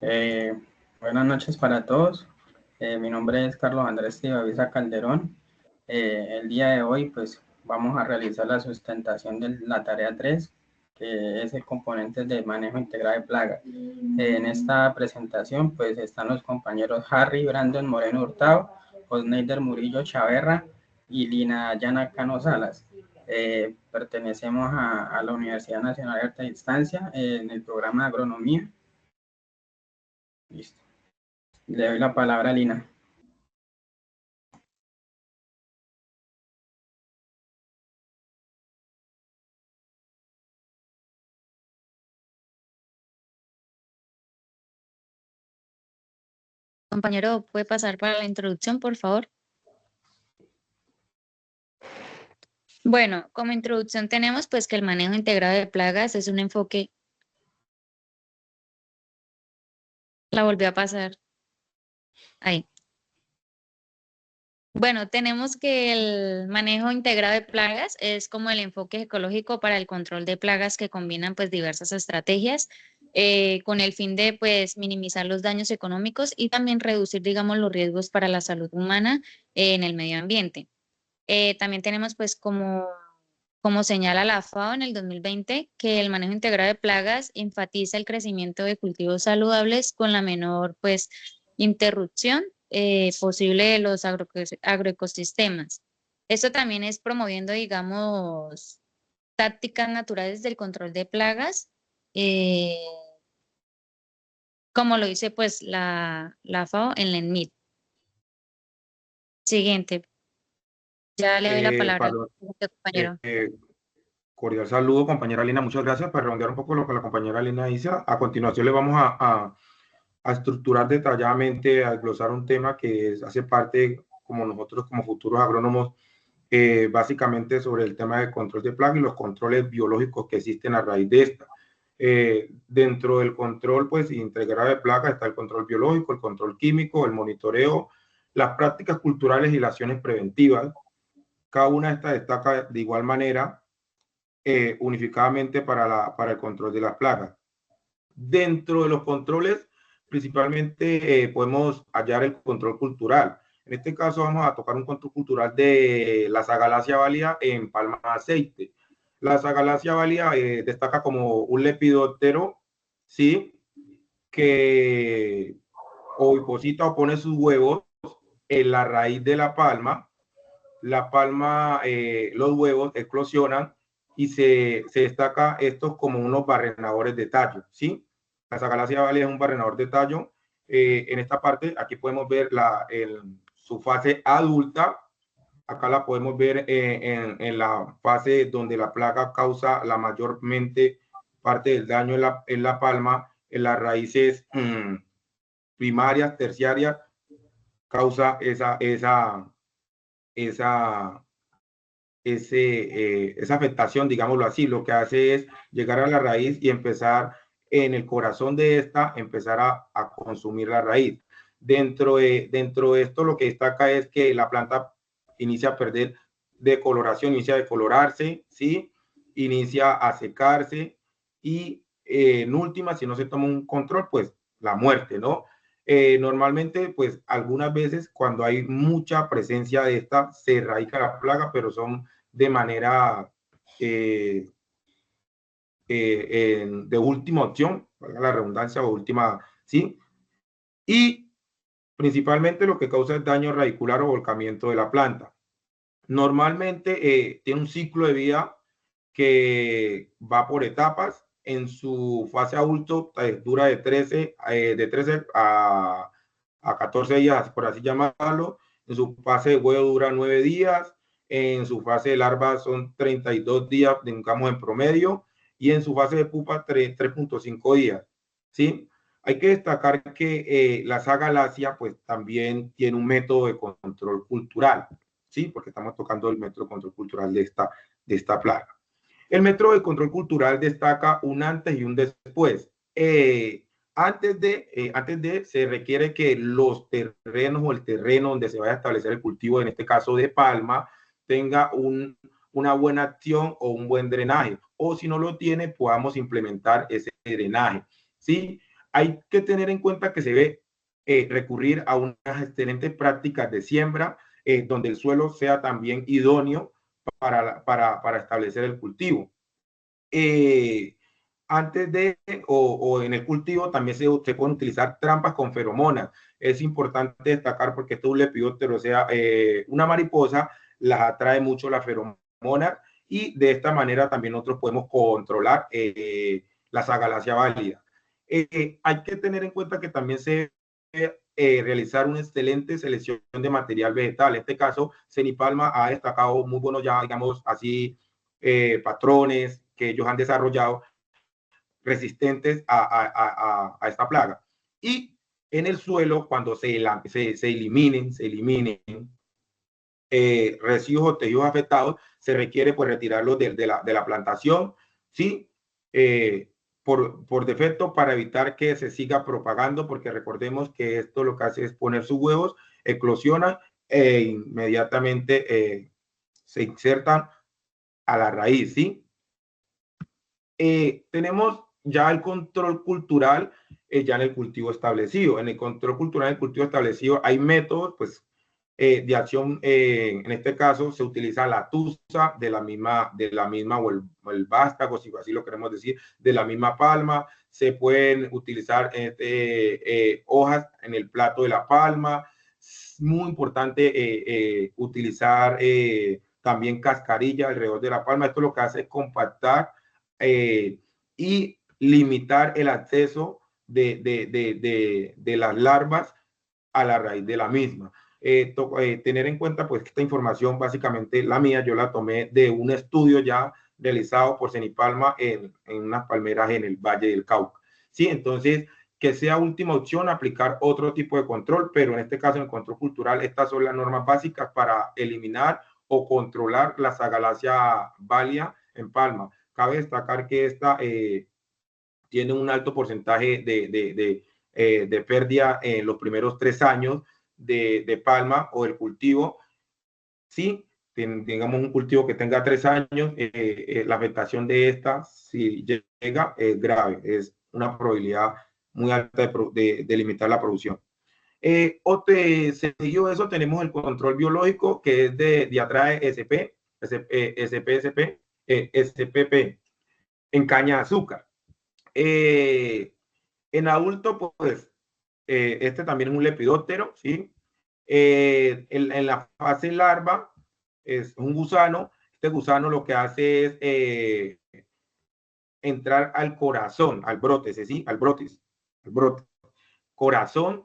Eh, Buenas noches para todos. Mi nombre es Carlos Andrés Tivavisa Calderón. El día de hoy, pues, vamos a realizar la sustentación de la tarea 3, que es el componente de manejo integral de plagas. En esta presentación, pues, están los compañeros Harry Brandon Moreno Hurtado, Osneider Murillo Chaverra y Lina Yana Cano Salas. Pertenecemos a la Universidad Nacional de Alta Distancia en el programa de agronomía. Listo. Le doy la palabra a Lina. Compañero, ¿puede pasar para la introducción, por favor? Bueno, como introducción tenemos pues que el manejo integrado de plagas es un enfoque. La volvió a pasar. Ahí. Bueno, tenemos que el manejo integrado de plagas es como el enfoque ecológico para el control de plagas que combinan pues diversas estrategias con el fin de pues minimizar los daños económicos y también reducir, digamos, los riesgos para la salud humana en el medio ambiente. También tenemos pues como señala la FAO en el 2020, que el manejo integrado de plagas enfatiza el crecimiento de cultivos saludables con la menor pues interrupción posible de los agroecosistemas. Esto también es promoviendo, digamos, tácticas naturales del control de plagas, eh, como lo dice pues la FAO en la ENMID. Siguiente, ya le doy la palabra al Pablo, compañero. cordial saludo, compañera Lina. Muchas gracias. Para redondear un poco lo que la compañera Lina dice, a continuación le vamos a estructurar detalladamente, a desglosar un tema que hace parte, como nosotros como futuros agrónomos, básicamente sobre el tema del control de plagas y los controles biológicos que existen a raíz de esta. Dentro del control pues integrado de plagas está el control biológico, el control químico, el monitoreo, las prácticas culturales y las acciones preventivas. Cada una de estas destaca de igual manera unificadamente para el control de las plagas. Dentro de los controles, principalmente podemos hallar el control cultural. En este caso vamos a tocar un control cultural de la Zagalacia válida en palma de aceite. La Zagalacia válida destaca como un lepidóptero, ¿sí? Que oviposita o pone sus huevos en la raíz de la palma, los huevos eclosionan y se destaca estos como unos barrenadores de tallo, ¿sí? La Zagalacia válida es un barrenador de tallo. En esta parte, aquí podemos ver su fase adulta. Acá la podemos ver en la fase donde la plaga causa la mayormente parte del daño en la palma, en las raíces primarias, terciarias, causa esa esa afectación, digámoslo así, lo que hace es llegar a la raíz y empezar en el corazón de esta, empezar a consumir la raíz. Dentro de esto lo que destaca es que la planta inicia a perder decoloración, inicia a decolorarse, ¿sí? Inicia a secarse y en última, si no se toma un control, pues la muerte, ¿no? Normalmente, pues algunas veces cuando hay mucha presencia de esta, se erradica la plaga, pero son de manera de última opción, valga la redundancia, o última, ¿sí? Y principalmente lo que causa es daño radicular o volcamiento de la planta. Normalmente tiene un ciclo de vida que va por etapas. En su fase adulto dura de 13 a 14 días, por así llamarlo. En su fase de huevo dura 9 días. En su fase de larva son 32 días, digamos, en promedio. Y en su fase de pupa 3.5 días. ¿Sí? Hay que destacar que la Zagalacia pues también tiene un método de control cultural, ¿sí? Porque estamos tocando el método de control cultural de esta plaga. El método de control cultural destaca un antes y un después. Antes de se requiere que los terrenos o el terreno donde se vaya a establecer el cultivo, en este caso de palma, tenga una buena acción o un buen drenaje. O si no lo tiene, podamos implementar ese drenaje. ¿Sí? hay que tener en cuenta que se debe recurrir a unas excelentes prácticas de siembra, donde el suelo sea también idóneo para establecer el cultivo. Antes de o en el cultivo también se pueden utilizar trampas con feromonas. Es importante destacar porque esto es un lepidóptero, o sea, una mariposa las atrae mucho la feromona, y de esta manera también nosotros podemos controlar la zagalacia válida. Hay que tener en cuenta que también se debe realizar una excelente selección de material vegetal. En este caso, Cenipalma ha destacado muy buenos ya, digamos así, patrones que ellos han desarrollado resistentes a esta plaga. Y en el suelo, cuando se eliminen residuos o tejidos afectados, se requiere pues retirarlos de la plantación, ¿sí? Por defecto, para evitar que se siga propagando, porque recordemos que esto lo que hace es poner sus huevos, eclosionan e inmediatamente se insertan a la raíz, ¿sí? Tenemos ya el control cultural ya en el cultivo establecido. En el control cultural del cultivo establecido hay métodos pues, de acción. En este caso se utiliza la tusa de la misma o el vástago, si así lo queremos decir, de la misma palma. Se pueden utilizar hojas en el plato de la palma. Es muy importante utilizar también cascarilla alrededor de la palma. Esto lo que hace es compactar y limitar el acceso de las larvas a la raíz de la misma. Tener en cuenta pues que esta información, básicamente la mía, yo la tomé de un estudio ya realizado por Cenipalma en unas palmeras en el Valle del Cauca. Sí, entonces que sea última opción aplicar otro tipo de control, pero en este caso en el control cultural estas son las normas básicas para eliminar o controlar la zagalacia válida en palma. Cabe destacar que esta tiene un alto porcentaje de pérdida en los primeros 3 años de palma o el cultivo. Sí, digamos un cultivo que tenga 3 años, la afectación de esta, si llega, es grave, es una probabilidad muy alta de limitar la producción. Seguido de eso tenemos el control biológico, que es de Diatrae SP, SPP, en caña de azúcar. En adulto, pues, este también es un lepidóptero, ¿sí? En la fase larva es un gusano. Este gusano lo que hace es entrar al corazón, al brote, ¿sí? Al brote, corazón,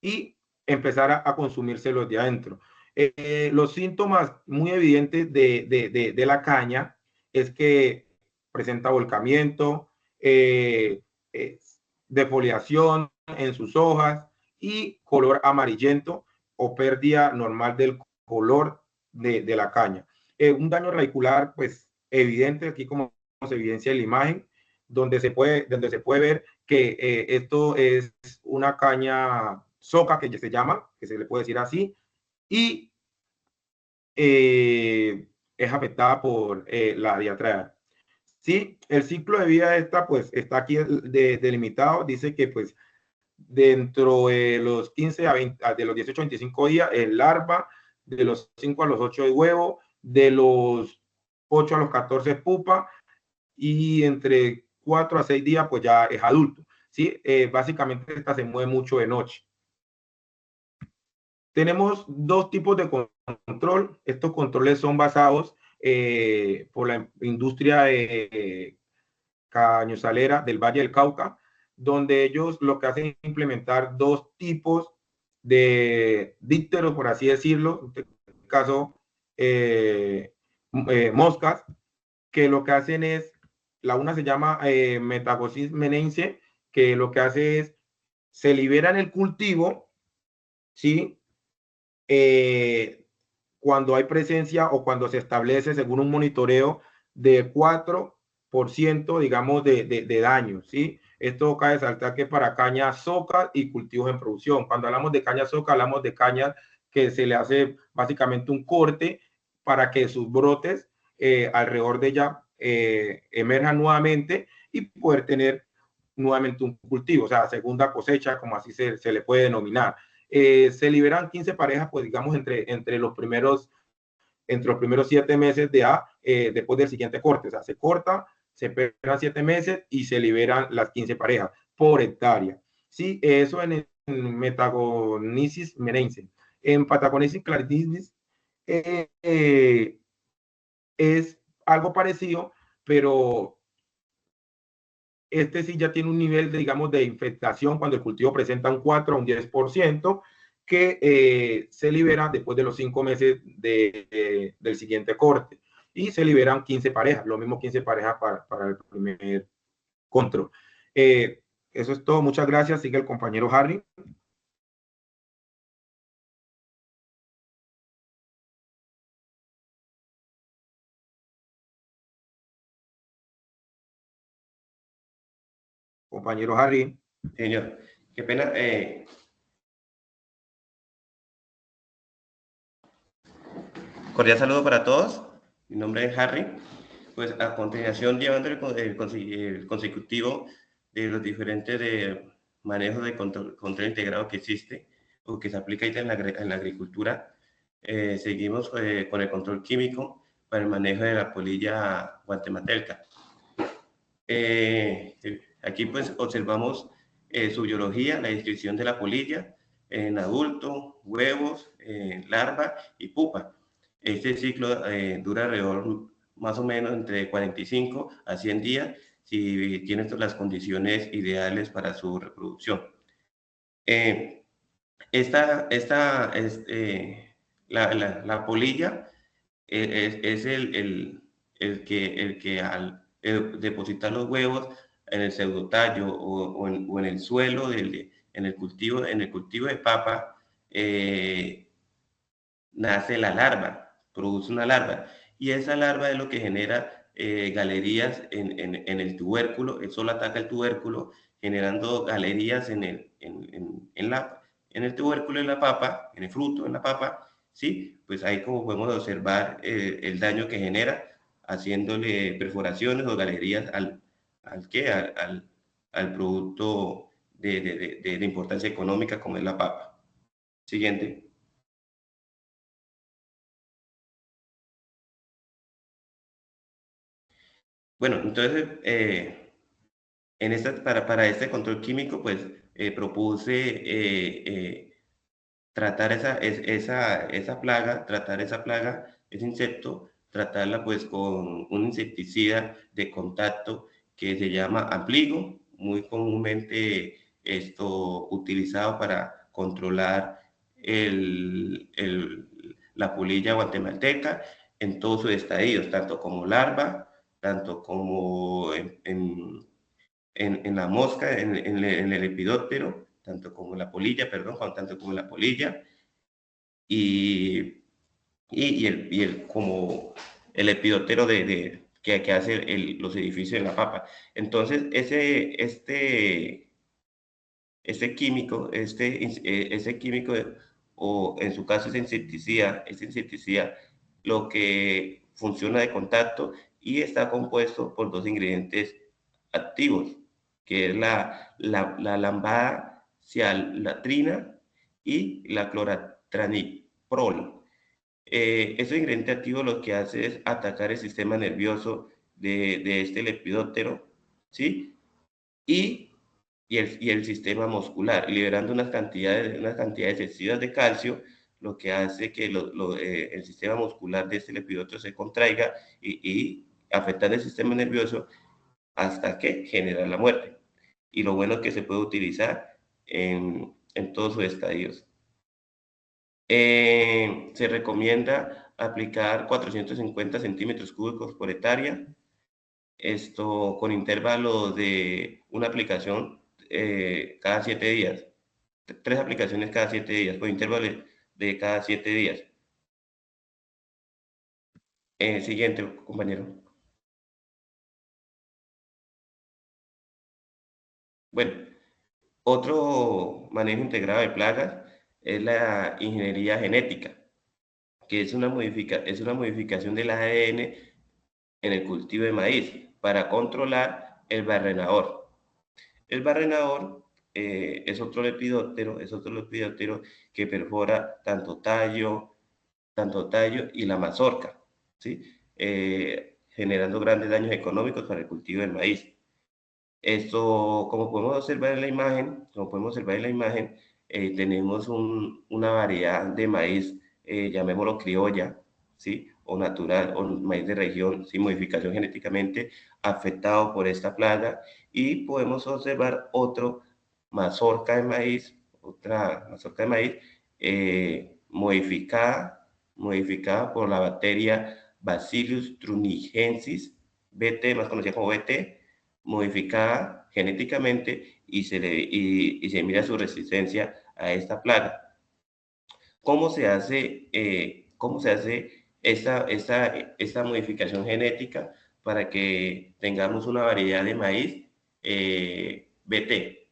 y empezar a consumirse los de adentro. Los síntomas muy evidentes de la caña es que presenta volcamiento, defoliación en sus hojas y color amarillento o pérdida normal del color de la caña. Un daño radicular, pues evidente, aquí como se evidencia en la imagen, donde se puede ver que esto es una caña soca, que se llama, que se le puede decir así, y es afectada por la diarrea. Sí, el ciclo de vida de esta, pues, está aquí delimitado. Dice que, pues, dentro de los 15 a 20, de los 18 a 25 días, el larva, de los 5 a los 8 de huevo, de los 8 a los 14 pupa, y entre 4 a 6 días, pues ya es adulto. ¿Sí? Básicamente esta se mueve mucho de noche. Tenemos 2 tipos de control. Estos controles son basados por la industria cañozalera del Valle del Cauca, donde ellos lo que hacen es implementar 2 tipos de dípteros, por así decirlo, en este caso moscas, que lo que hacen es, la una se llama Metagosis menense, que lo que hace es, se libera en el cultivo, ¿sí? Cuando hay presencia o cuando se establece, según un monitoreo, de 4%, digamos, de daño, ¿sí? Esto cabe resaltar que para caña soca y cultivos en producción. Cuando hablamos de caña soca, hablamos de cañas que se le hace básicamente un corte para que sus brotes alrededor de ella emerjan nuevamente y poder tener nuevamente un cultivo, o sea, segunda cosecha, como así se le puede denominar. Se liberan 15 parejas, pues digamos, entre los primeros 7 meses después del siguiente corte. O sea, se corta, se esperan 7 meses y se liberan las 15 parejas por hectárea. Sí, eso en Metagonisis merense. En Patagonesis claridinis es algo parecido, pero este sí ya tiene un nivel, digamos, de infectación cuando el cultivo presenta un 4 a un 10%, que se libera después de los 5 meses del siguiente corte. Y se liberan 15 parejas, lo mismo 15 parejas para el primer control. Eso es todo, muchas gracias. Sigue el compañero Harry. Compañero Harry. Señor, qué pena. Cordial saludo para todos. Mi nombre es Harry. Pues a continuación, llevando el consecutivo de los diferentes manejos de control integrado que existe o que se aplica en la agricultura, seguimos con el control químico para el manejo de la polilla guatemateca. Aquí pues observamos su biología, la descripción de la polilla en adulto, huevos, larva y pupa. Este ciclo dura alrededor más o menos entre 45 a 100 días si tiene las condiciones ideales para su reproducción. La polilla es el que al depositar los huevos en el pseudotallo o en el suelo, en el cultivo de papa, nace la larva, produce una larva. Y esa larva es lo que genera galerías en el tubérculo. Eso solo ataca el tubérculo, generando galerías en el tubérculo de la papa, en el fruto de la papa. ¿Sí? Pues ahí como podemos observar el daño que genera, haciéndole perforaciones o galerías al producto de importancia económica como es la papa. Siguiente. Bueno, entonces, para este control químico, pues propuse tratar esa plaga, ese insecto, tratarla pues con un insecticida de contacto que se llama Ampligo, muy comúnmente utilizado para controlar la polilla guatemalteca en todos sus estadios, tanto como larva, tanto como en la mosca, en el lepidóptero, tanto como la polilla, como el lepidóptero que hace los edificios de la papa. Entonces, ese químico, o en su caso ese insecticida, lo que funciona de contacto y está compuesto por dos ingredientes activos, que es la lambada cialatrina y la cloratraniprol. Ese ingrediente activo lo que hace es atacar el sistema nervioso de este lepidóptero, ¿sí? Y el sistema muscular, liberando unas cantidades excesivas de calcio, lo que hace que el sistema muscular de este lepidóptero se contraiga y afectar el sistema nervioso hasta que genera la muerte. Y lo bueno es que se puede utilizar en todos sus estadios. Se recomienda aplicar 450 centímetros cúbicos por hectárea, esto con intervalos de una aplicación cada 7 días, 3 aplicaciones cada 7 días, por intervalos de cada 7 días. Siguiente, compañero. Bueno, otro manejo integrado de plagas es la ingeniería genética, que es una modificación del ADN en el cultivo de maíz para controlar el barrenador. El barrenador es otro lepidóptero que perfora tanto tallo y la mazorca, ¿sí? Generando grandes daños económicos para el cultivo del maíz. Esto, como podemos observar en la imagen, tenemos una variedad de maíz, llamémoslo criolla, ¿sí? O natural, o maíz de región, sin modificación genéticamente, afectado por esta plaga. Y podemos observar otra mazorca de maíz, modificada por la bacteria Bacillus thuringiensis, BT, más conocida como BT, modificada genéticamente y se mira su resistencia a esta plaga. ¿Cómo se hace esta modificación genética para que tengamos una variedad de maíz BT?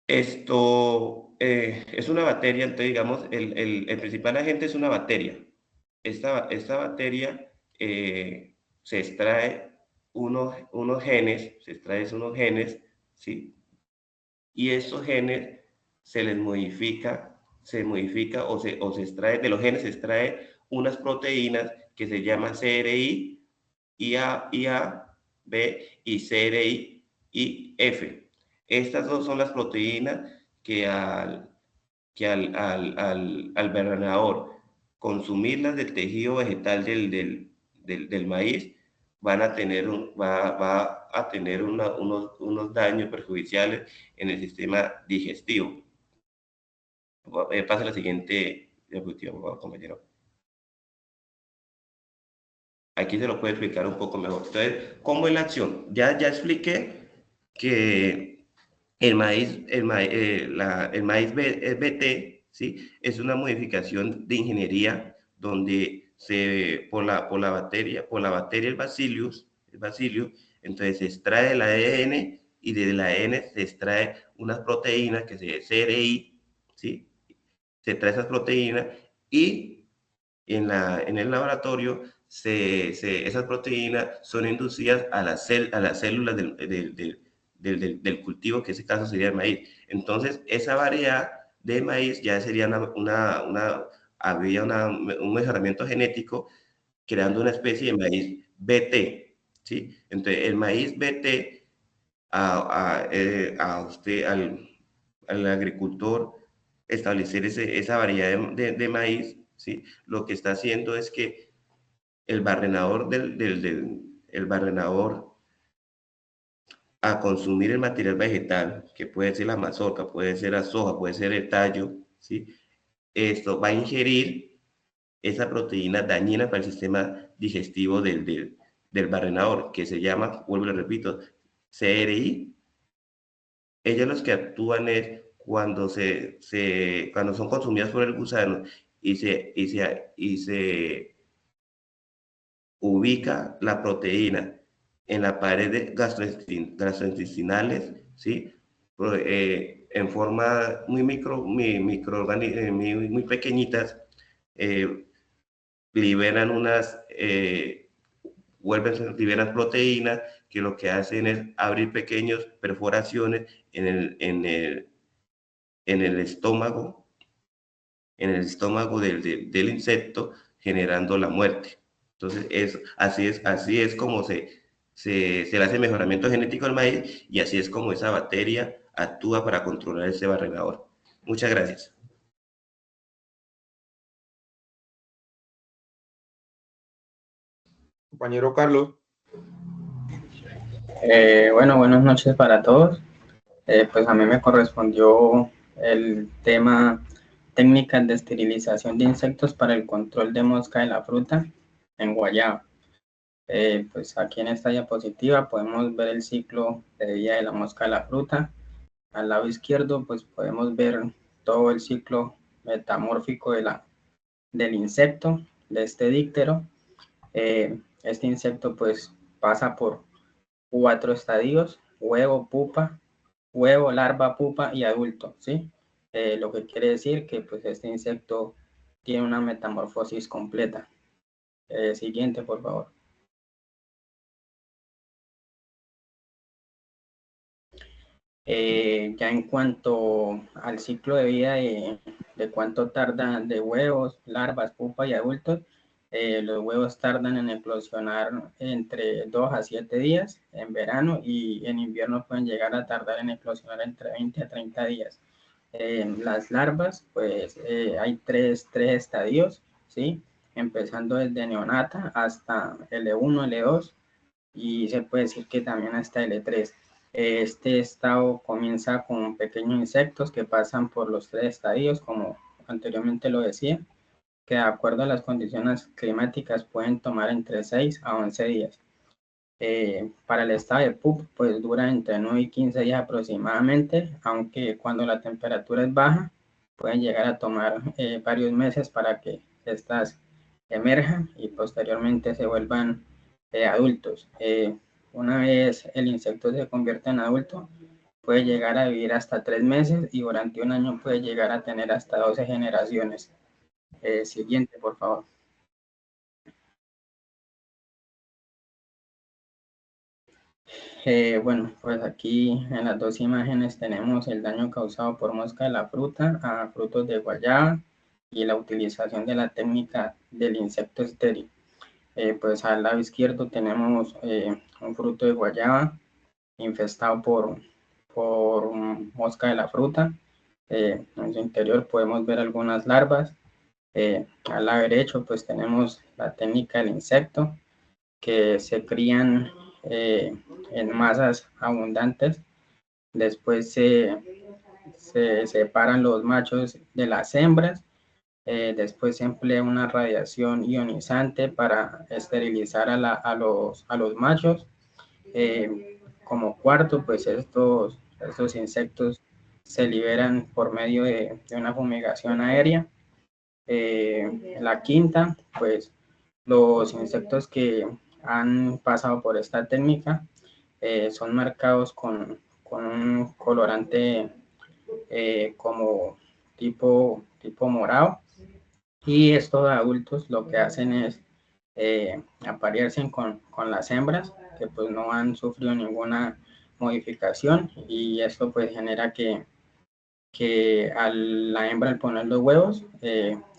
Esto es una bacteria, entonces digamos, el principal agente es una bacteria. Esta bacteria se extrae unos genes, ¿sí? Y estos genes se modifica o se extrae, de los genes se extrae unas proteínas que se llaman CRI, IA, B y CRI y F. Estas dos son las proteínas que al barrenador consumirlas del tejido vegetal del maíz, va a tener unos daños perjudiciales en el sistema digestivo. Pasa la siguiente diapositiva, por favor, compañero. Aquí se lo puede explicar un poco mejor. Entonces, ¿cómo es la acción? Ya expliqué que el maíz BT, ¿sí? Es una modificación de ingeniería donde por la bacteria el Bacillus, entonces se extrae el ADN y del ADN se extrae unas proteínas que se CRI, ¿sí? Se extrae esas proteínas y en el laboratorio esas proteínas son inducidas a las células del cultivo, que en ese caso sería el maíz. Entonces, esa variedad de maíz ya sería un mejoramiento genético creando una especie de maíz BT, ¿sí? Entonces, el maíz BT al agricultor establecer esa variedad de maíz, ¿sí? Lo que está haciendo es que el barrenador a consumir el material vegetal, que puede ser la mazorca, puede ser la soja, puede ser el tallo, ¿sí? Esto va a ingerir esa proteína dañina para el sistema digestivo del barrenador, que se llama, vuelvo y lo repito, CRI. Ellos los que actúan es cuando son consumidas por el gusano y se ubica la proteína en la pared gastrointestinales, ¿sí? En forma muy pequeñitas, liberan proteínas que lo que hacen es abrir pequeñas perforaciones en el estómago, del insecto, generando la muerte. Entonces, así es como se le hace mejoramiento genético al maíz y así es como esa bacteria actúa para controlar ese barrenador. Muchas gracias. Compañero Carlos. Bueno, buenas noches para todos. Pues a mí me correspondió el tema técnicas de esterilización de insectos para el control de mosca de la fruta en guayaba. Pues aquí en esta diapositiva podemos ver el ciclo de vida de la mosca de la fruta. Al lado izquierdo pues podemos ver todo el ciclo metamórfico del insecto, de este díptero. Este insecto pues pasa por 4 estadios: huevo, pupa, huevo, larva, pupa y adulto, ¿sí? Lo que quiere decir que pues este insecto tiene una metamorfosis completa. Siguiente, por favor. Ya en cuanto al ciclo de vida de cuánto tardan de huevos, larvas, pupa y adultos, los huevos tardan en eclosionar entre 2 a 7 días en verano y en invierno pueden llegar a tardar en eclosionar entre 20 a 30 días. Las larvas, pues hay tres estadios, ¿sí? Empezando desde neonata hasta L1, L2 y se puede decir que también hasta L3. Este estado comienza con pequeños insectos que pasan por los 3 estadios, como anteriormente lo decía, que de acuerdo a las condiciones climáticas pueden tomar entre 6 a 11 días. Para el estado de pupa, pues dura entre 9 y 15 días aproximadamente, aunque cuando la temperatura es baja, pueden llegar a tomar varios meses para que estas emerjan y posteriormente se vuelvan adultos. Una vez el insecto se convierte en adulto, puede llegar a vivir hasta 3 meses y durante un año puede llegar a tener hasta 12 generaciones. Siguiente, por favor. Bueno, pues aquí en las dos imágenes tenemos el daño causado por mosca de la fruta a frutos de guayaba y la utilización de la técnica del insecto estéril. Pues al lado izquierdo tenemos un fruto de guayaba infestado por mosca de la fruta. En su interior podemos ver algunas larvas. Al lado derecho pues tenemos la técnica del insecto que se crían en masas abundantes. Después se separan los machos de las hembras. Después se emplea una radiación ionizante para esterilizar a los machos. Como cuarto, pues estos insectos se liberan por medio de una fumigación aérea. La quinta, pues los insectos que han pasado por esta técnica son marcados con un colorante como tipo morado, y estos adultos lo que hacen es aparearse con las hembras que pues no han sufrido ninguna modificación, y esto pues genera que a la hembra al poner los huevos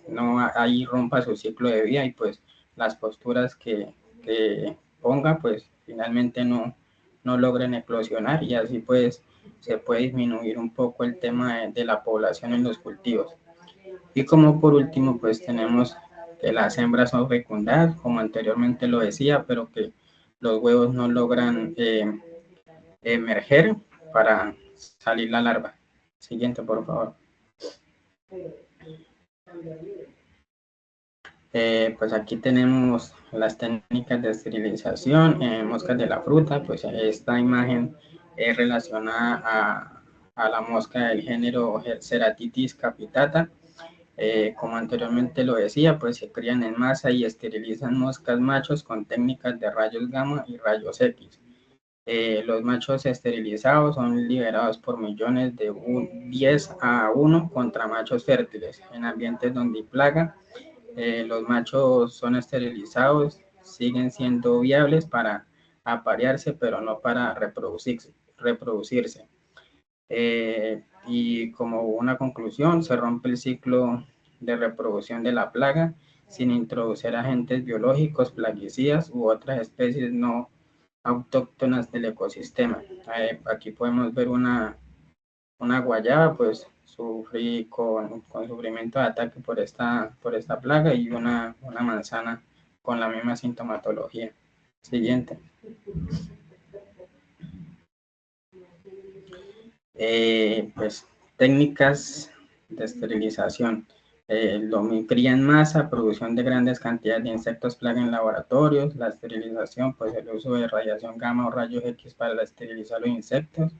no ahí rompa su ciclo de vida y pues las posturas que ponga pues finalmente no logren eclosionar, y así pues se puede disminuir un poco el tema de la población en los cultivos. Y como por último pues tenemos que las hembras son fecundadas, como anteriormente lo decía, pero que los huevos no logran emerger para salir la larva. Siguiente, por favor. Pues aquí tenemos las técnicas de esterilización en moscas de la fruta. Pues esta imagen es relacionada a la mosca del género Ceratitis capitata. Como anteriormente lo decía, pues se crían en masa y esterilizan moscas machos con técnicas de rayos gamma y rayos X. Los machos esterilizados son liberados por millones de 10 a 1 contra machos fértiles en ambientes donde hay plaga. Los machos son esterilizados, siguen siendo viables para aparearse, pero no para reproducirse. Y como una conclusión, se rompe el ciclo de reproducción de la plaga sin introducir agentes biológicos, plaguicidas u otras especies no autóctonas del ecosistema. Aquí podemos ver una guayaba, pues sufrí con sufrimiento de ataque por esta plaga, y una manzana con la misma sintomatología. Siguiente. Pues técnicas de esterilización. Cría en masa, producción de grandes cantidades de insectos plaga en laboratorios, la esterilización, pues el uso de radiación gamma o rayos X para esterilizar los insectos,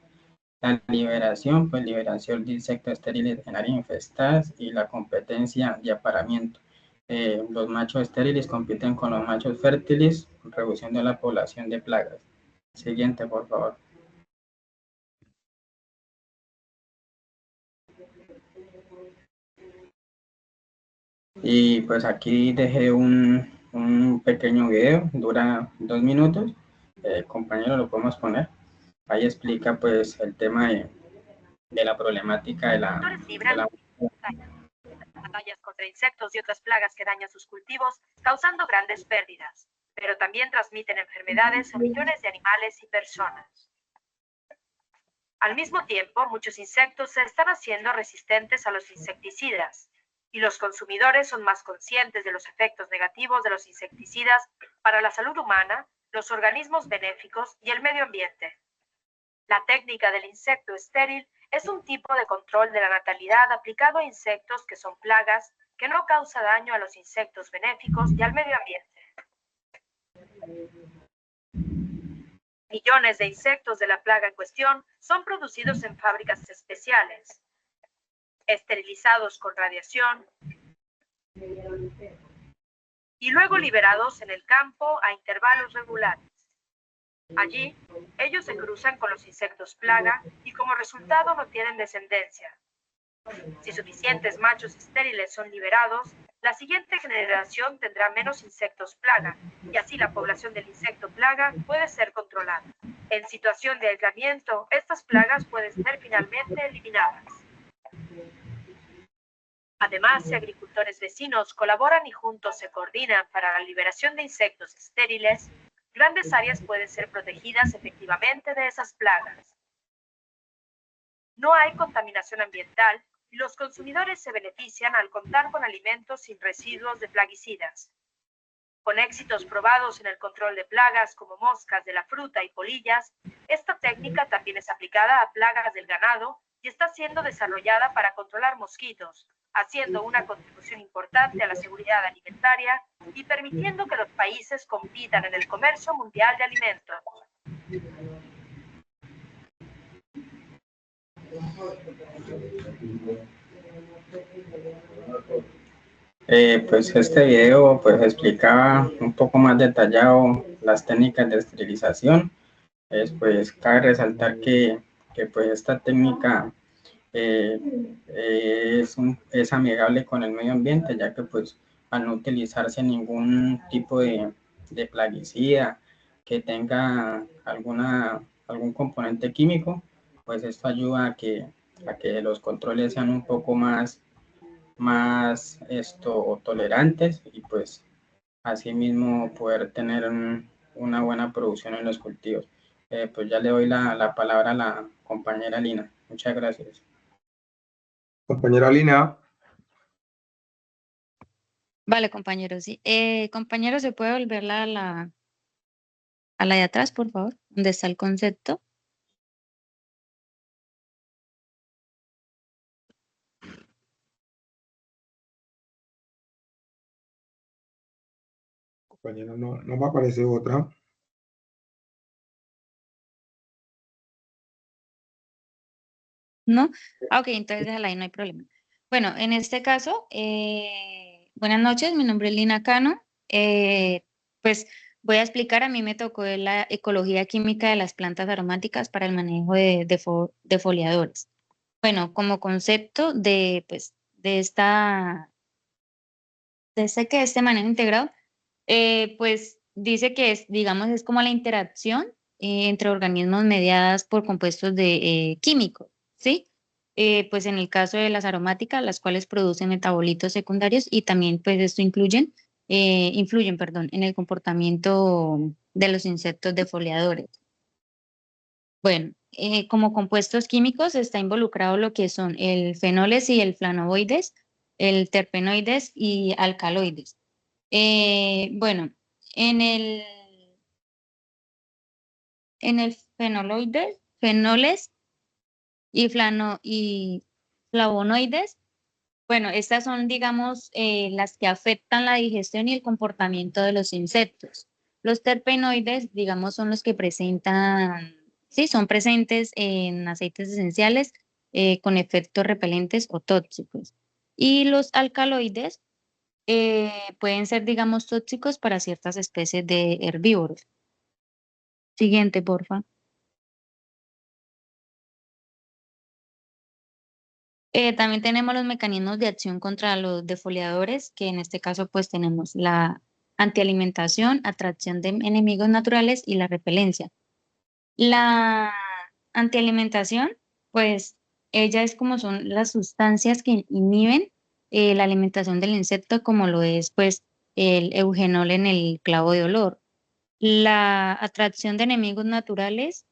la liberación, pues liberación de insectos estériles en áreas infestadas, y la competencia de apareamiento. Los machos estériles compiten con los machos fértiles, reduciendo la población de plagas. Siguiente, por favor. Y pues aquí dejé un pequeño video, dura 2 minutos. Compañero, lo podemos poner. ahí explica pues el tema de la problemática de la batallas contra insectos y otras plagas que dañan sus cultivos, causando grandes pérdidas, pero también transmiten enfermedades a millones de animales y personas. Al mismo tiempo, muchos insectos se están haciendo resistentes a los insecticidas, y los consumidores son más conscientes de los efectos negativos de los insecticidas para la salud humana, los organismos benéficos y el medio ambiente. La técnica del insecto estéril es un tipo de control de la natalidad aplicado a insectos que son plagas, que no causa daño a los insectos benéficos y al medio ambiente. Millones de insectos de la plaga en cuestión son producidos en fábricas especiales, esterilizados con radiación y luego liberados en el campo a intervalos regulares. Allí, ellos se cruzan con los insectos plaga y como resultado no tienen descendencia. Si suficientes machos estériles son liberados, la siguiente generación tendrá menos insectos plaga y así la población del insecto plaga puede ser controlada. En situación de aislamiento, estas plagas pueden ser finalmente eliminadas. Además, si agricultores vecinos colaboran y juntos se coordinan para la liberación de insectos estériles, grandes áreas pueden ser protegidas efectivamente de esas plagas. No hay contaminación ambiental y los consumidores se benefician al contar con alimentos sin residuos de plaguicidas. Con éxitos probados en el control de plagas como moscas de la fruta y polillas, esta técnica también es aplicada a plagas del ganado y está siendo desarrollada para controlar mosquitos, haciendo una contribución importante a la seguridad alimentaria y permitiendo que los países compitan en el comercio mundial de alimentos. Pues este video pues explicaba un poco más detallado las técnicas de esterilización. Pues cabe resaltar que pues esta técnica es amigable con el medio ambiente, ya que pues al no utilizarse ningún tipo de plaguicida que tenga algún componente químico, pues esto ayuda a que los controles sean un poco más tolerantes y pues asimismo poder tener una buena producción en los cultivos. Pues ya le doy la palabra a la compañera Lina. Muchas gracias. Compañera Lina. Vale, compañero, sí. Compañero, ¿se puede volver a la de atrás, por favor? ¿Dónde está el concepto? Compañera, no me aparece otra. ¿No? Ok, entonces déjala ahí, no hay problema. Bueno, en este caso, buenas noches, mi nombre es Lina Cano. Pues voy a explicar, a mí me tocó la ecología química de las plantas aromáticas para el manejo de foliadores. Bueno, como concepto pues, de este manejo integrado, pues dice que digamos, es como la interacción entre organismos mediadas por compuestos químicos, ¿sí? Pues en el caso de las aromáticas, las cuales producen metabolitos secundarios y también pues esto influyen, perdón, en el comportamiento de los insectos defoliadores. Bueno, como compuestos químicos está involucrado lo que son el fenoles y el flavonoides, el terpenoides y alcaloides. Bueno, en el fenoles y flavonoides, bueno, estas son, digamos, las que afectan la digestión y el comportamiento de los insectos. Los terpenoides, digamos, son los que son presentes en aceites esenciales con efectos repelentes o tóxicos. Y los alcaloides pueden ser, digamos, tóxicos para ciertas especies de herbívoros. Siguiente, porfa. También tenemos los mecanismos de acción contra los defoliadores, que en este caso pues tenemos la antialimentación, atracción de enemigos naturales y la repelencia. antialimentación, pues ella es como son las sustancias que inhiben la alimentación del insecto, como lo es pues el eugenol en el clavo de olor. La atracción de enemigos naturales,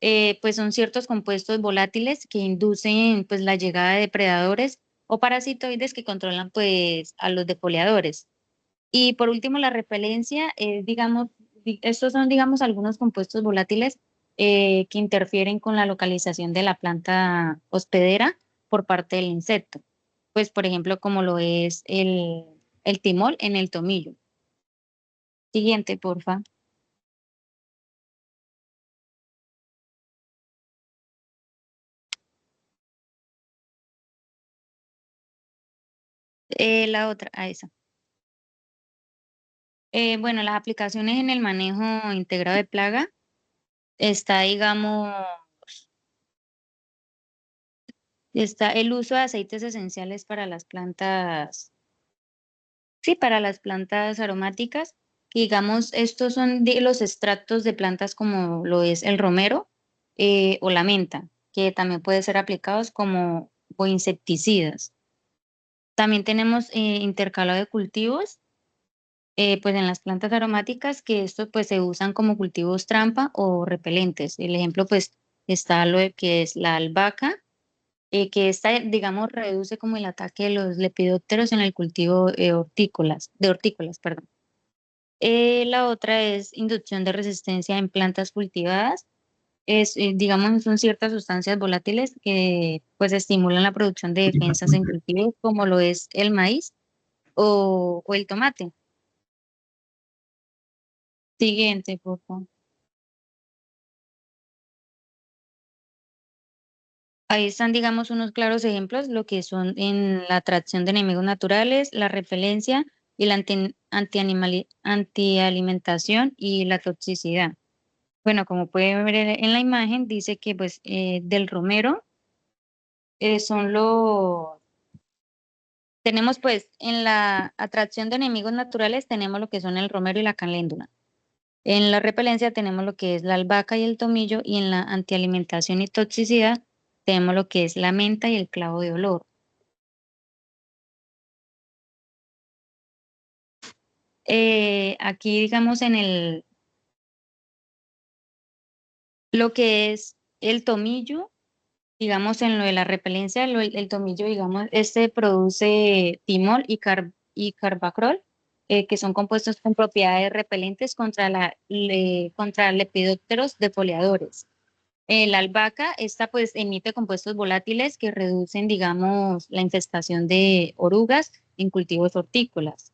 pues son ciertos compuestos volátiles que inducen pues la llegada de depredadores o parasitoides que controlan pues a los defoliadores. Y por último, la repelencia es, digamos, estos son, digamos, algunos compuestos volátiles que interfieren con la localización de la planta hospedera por parte del insecto. Pues, por ejemplo, como lo es el timol en el tomillo. Siguiente, porfa. La otra, a esa. Bueno, las aplicaciones en el manejo integrado de plaga está, digamos, está el uso de aceites esenciales para las plantas. Sí, para las plantas aromáticas, que digamos, estos son de los extractos de plantas como lo es el romero o la menta, que también pueden ser aplicados como o insecticidas. También tenemos intercalado de cultivos, pues en las plantas aromáticas, que estos pues se usan como cultivos trampa o repelentes. El ejemplo pues está lo de que es la albahaca, que esta, digamos, reduce como el ataque de los lepidópteros en el cultivo de hortícolas, perdón. La otra es inducción de resistencia en plantas cultivadas. Es, digamos, son ciertas sustancias volátiles que pues estimulan la producción de defensas en cultivos como lo es el maíz o el tomate. Siguiente, por favor. Ahí están, digamos, unos claros ejemplos, lo que son en la atracción de enemigos naturales, la repelencia y la antialimentación y la toxicidad. Bueno, como pueden ver en la imagen, dice que pues del romero son los... Tenemos pues en la atracción de enemigos naturales tenemos lo que son el romero y la caléndula. En la repelencia tenemos lo que es la albahaca y el tomillo y en la antialimentación y toxicidad tenemos lo que es la menta y el clavo de olor. Aquí digamos en lo que es el tomillo, digamos en lo de la repelencia, el tomillo, digamos, este produce timol y carbacrol, que son compuestos con propiedades repelentes contra lepidópteros defoliadores. La albahaca, esta pues emite compuestos volátiles que reducen, digamos, la infestación de orugas en cultivos hortícolas.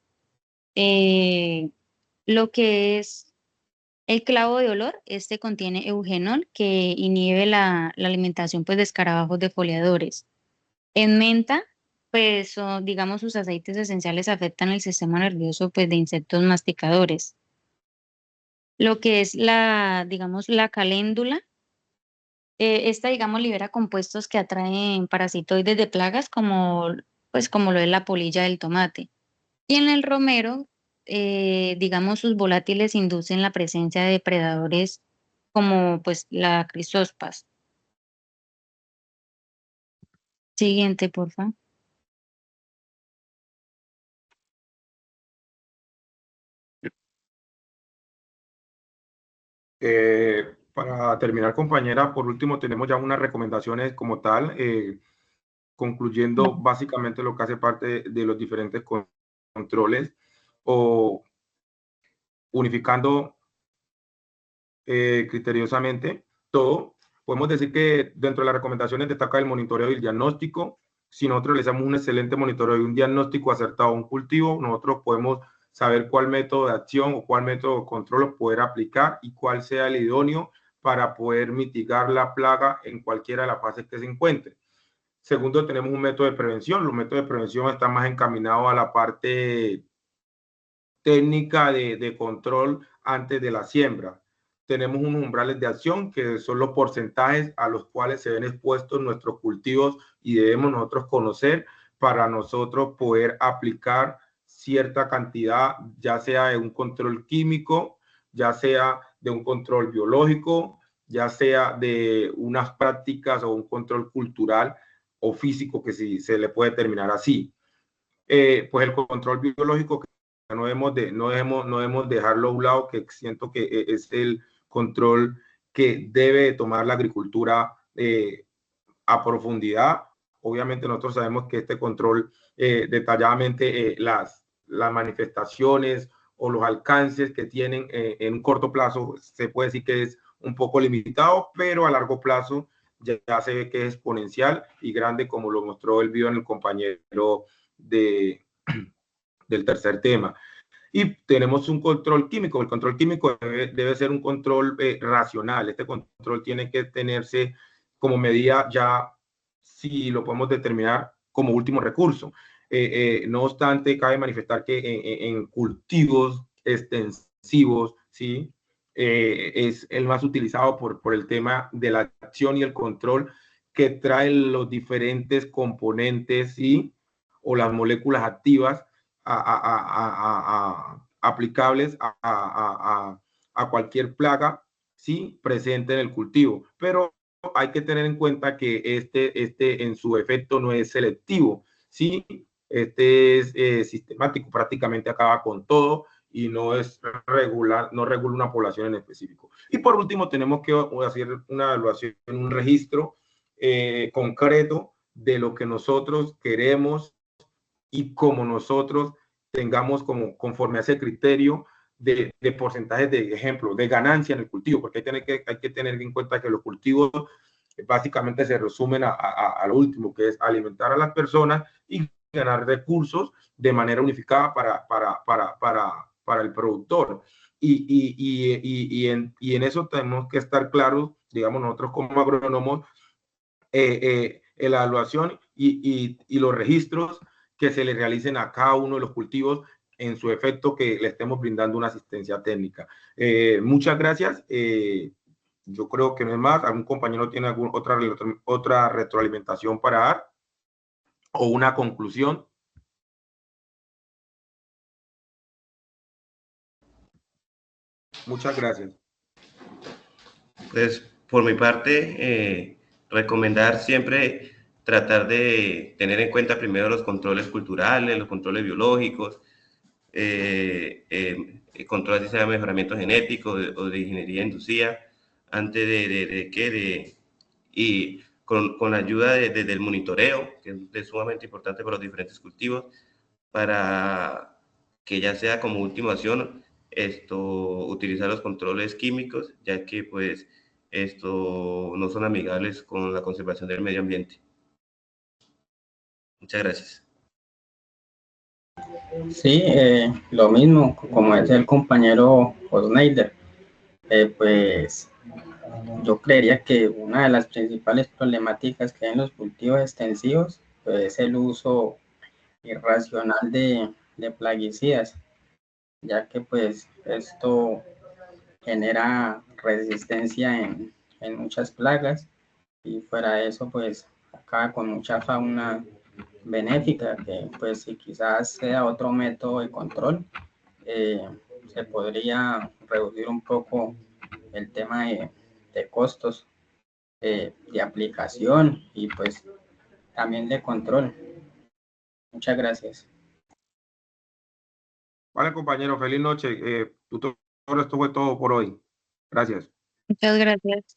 Lo que es el clavo de olor, este contiene eugenol que inhibe la alimentación pues, de escarabajos defoliadores. En menta, pues digamos sus aceites esenciales afectan el sistema nervioso pues, de insectos masticadores. Lo que es digamos, la caléndula, esta digamos libera compuestos que atraen parasitoides de plagas pues, como lo es la polilla del tomate. Y en el romero, digamos, sus volátiles inducen la presencia de depredadores como pues la crisospas. Siguiente, porfa. Para terminar, compañera, por último tenemos ya unas recomendaciones como tal, concluyendo básicamente lo que hace parte de los diferentes controles o unificando criteriosamente todo. Podemos decir que dentro de las recomendaciones destaca el monitoreo y el diagnóstico. Si nosotros realizamos un excelente monitoreo y un diagnóstico acertado a un cultivo, nosotros podemos saber cuál método de acción o cuál método de control poder aplicar y cuál sea el idóneo para poder mitigar la plaga en cualquiera de las fases que se encuentre. Segundo, tenemos un método de prevención. Los métodos de prevención están más encaminados a la parte técnica de control antes de la siembra. Tenemos unos umbrales de acción que son los porcentajes a los cuales se ven expuestos nuestros cultivos y debemos nosotros conocer para nosotros poder aplicar cierta cantidad, ya sea de un control químico, ya sea de un control biológico, ya sea de unas prácticas o un control cultural o físico, que sí se le puede determinar así. Pues el control biológico, que no debemos dejarlo a un lado, que siento que es el control que debe tomar la agricultura a profundidad. Obviamente nosotros sabemos que este control detalladamente las manifestaciones o los alcances que tienen en un corto plazo se puede decir que es un poco limitado, pero a largo plazo ya se ve que es exponencial y grande, como lo mostró el video en el compañero del tercer tema. Y tenemos un control químico. El control químico debe ser un control racional. Este control tiene que tenerse como medida ya, si lo podemos determinar, como último recurso. No obstante, cabe manifestar que en cultivos extensivos, ¿sí? Es el más utilizado por el tema de la acción y el control que traen los diferentes componentes, ¿sí? O las moléculas activas aplicables a cualquier plaga, ¿sí? Presente en el cultivo. Pero hay que tener en cuenta que este en su efecto no es selectivo, ¿sí? Este es sistemático, prácticamente acaba con todo y no es regular, no regula una población en específico. Y por último, tenemos que hacer una evaluación, un registro concreto de lo que nosotros queremos y como nosotros tengamos como conforme a ese criterio de porcentajes de ejemplo, de ganancia en el cultivo, porque hay que tener en cuenta que los cultivos básicamente se resumen a lo último, que es alimentar a las personas y ganar recursos de manera unificada para el productor. Y en eso tenemos que estar claros, digamos, nosotros como agrónomos, la evaluación y los registros que se le realicen a cada uno de los cultivos en su efecto, que le estemos brindando una asistencia técnica. Muchas gracias. Yo creo que no es más. ¿Algún compañero tiene otra retroalimentación para dar o una conclusión? Muchas gracias. Pues por mi parte, recomendar siempre tratar de tener en cuenta primero los controles culturales, los controles biológicos, control así sea de mejoramiento genético o de ingeniería inducida, antes y con la ayuda del monitoreo, que es sumamente importante para los diferentes cultivos, para que ya sea como última acción utilizar los controles químicos, ya que pues no son amigables con la conservación del medio ambiente. Muchas gracias. Sí, lo mismo, como decía el compañero Osneider, pues yo creería que una de las principales problemáticas que hay en los cultivos extensivos pues, es el uso irracional de plaguicidas, ya que pues esto genera resistencia en muchas plagas y fuera de eso pues acaba con mucha fauna benéfica, que pues si quizás sea otro método de control, se podría reducir un poco el tema de costos de aplicación y pues también de control. Muchas gracias. Vale, compañero, feliz noche. Esto fue todo por hoy. Gracias. Muchas gracias.